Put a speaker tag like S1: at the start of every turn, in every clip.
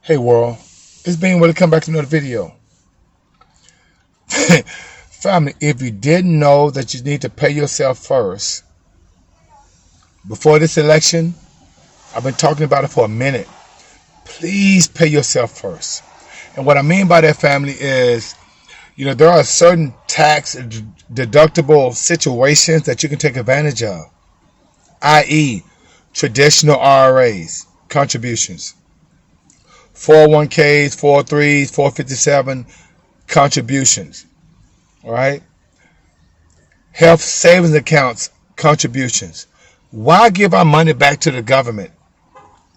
S1: Hey world, it's Bean. Welcome come back to another video. Family, if you didn't know that you need to pay yourself first before this election, I've been talking about it for a minute. Please pay yourself first. And what I mean by that, family, is there are certain tax deductible situations that you can take advantage of, i.e., traditional IRAs, contributions, 401ks, 403s, 457 contributions. All right. Health savings accounts, contributions. Why give our money back to the government?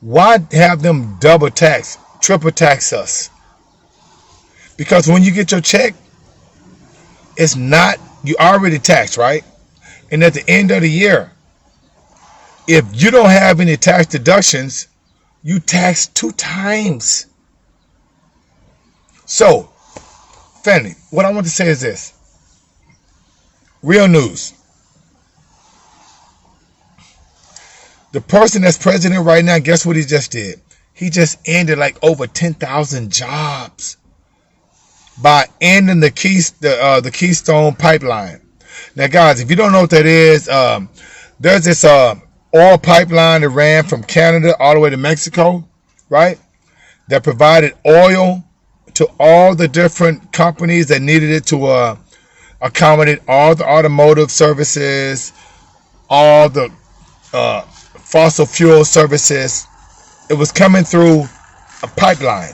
S1: Why have them double tax, triple tax us? Because when you get your check, it's not, you already taxed, right? And at the end of the year, if you don't have any tax deductions, you tax 2 times. So, family, what I want to say is this. Real news. The person that's president right now, guess what he just did? He just ended like over 10,000 jobs by ending the Keystone Pipeline. Now, guys, if you don't know what that is, there's this oil pipeline that ran from Canada all the way to Mexico, right? That provided oil to all the different companies that needed it to accommodate all the automotive services, all the fossil fuel services. It was coming through a pipeline.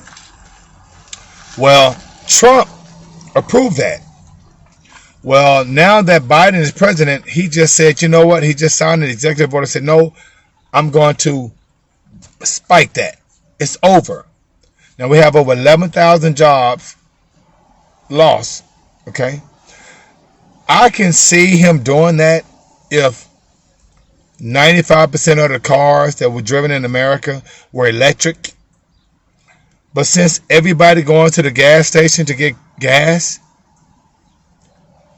S1: Well, Trump approved that. Well, now that Biden is president, he just said, you know what? He just signed an executive order, said, no, I'm going to spike that. It's over. Now we have over 11,000 jobs lost. Okay. I can see him doing that if 95% of the cars that were driven in America were electric. But since everybody going to the gas station to get gas,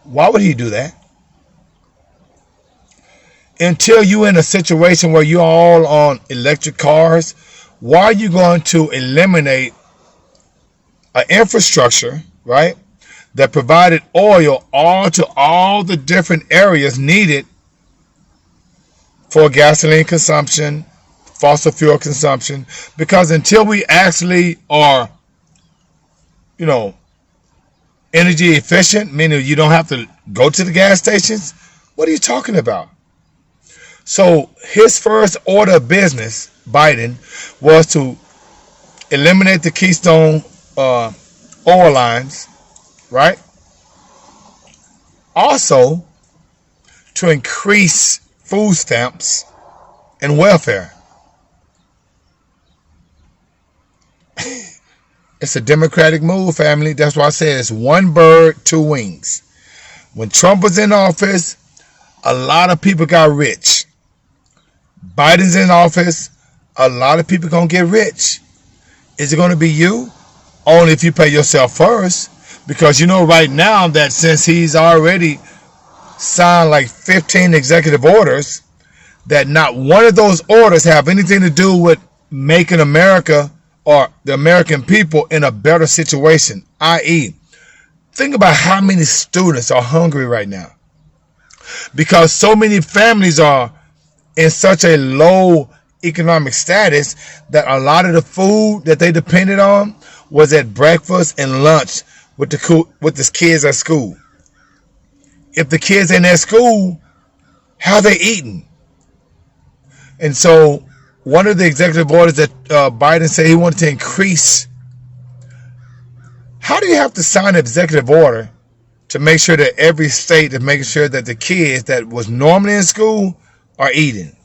S1: why would he do that? Until you're in a situation where you're all on electric cars, why are you going to eliminate an infrastructure, right, that provided oil all to all the different areas needed for gasoline consumption, fossil fuel consumption? Because until we actually are, energy efficient, meaning you don't have to go to the gas stations, what are you talking about? So his first order of business, Biden, was to eliminate the Keystone oil lines, right? Also, to increase food stamps and welfare. It's a Democratic move, family. That's why I say it's one bird, 2 wings. When Trump was in office, a lot of people got rich. Biden's in office, a lot of people going to get rich. Is it going to be you? Only if you pay yourself first. Because right now that since he's already signed like 15 executive orders, that not one of those orders have anything to do with making America or the American people in a better situation. I.e., think about how many students are hungry right now. Because so many families are in such a low economic status that a lot of the food that they depended on was at breakfast and lunch with the kids at school. If the kids ain't at school, how are they eating? And so one of the executive orders that Biden said he wanted to increase. How do you have to sign an executive order to make sure that every state is making sure that the kids that was normally in school are eating?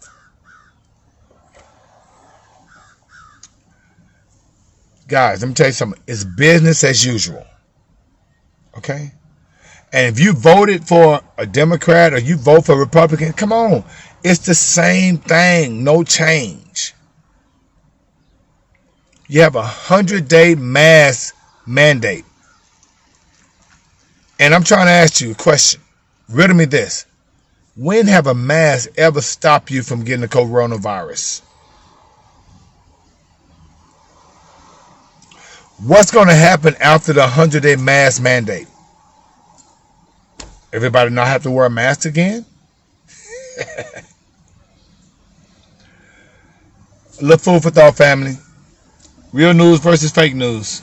S1: Guys, let me tell you something. It's business as usual. Okay? And if you voted for a Democrat or you vote for a Republican, come on. It's the same thing. No change. You have a 100-day mask mandate. And I'm trying to ask you a question. Riddle me this. When have a mask ever stopped you from getting the coronavirus? What's going to happen after the 100-day mask mandate? Everybody not have to wear a mask again? Look, food for thought, family. Real news versus fake news.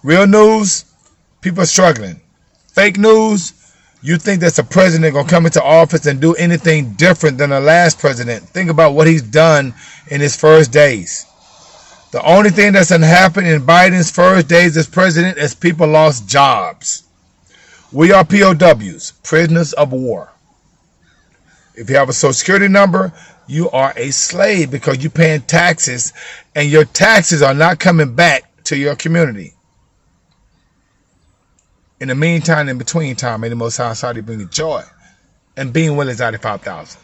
S1: Real news, people are struggling. Fake news, you think that's a president going to come into office and do anything different than the last president. Think about what he's done in his first days. The only thing that's going to happen in Biden's first days as president is people lost jobs. We are POWs, prisoners of war. If you have a Social Security number, you are a slave because you're paying taxes, and your taxes are not coming back to your community. In the meantime, in between time, may the Most High Almighty bring you joy, and being well is 95,000.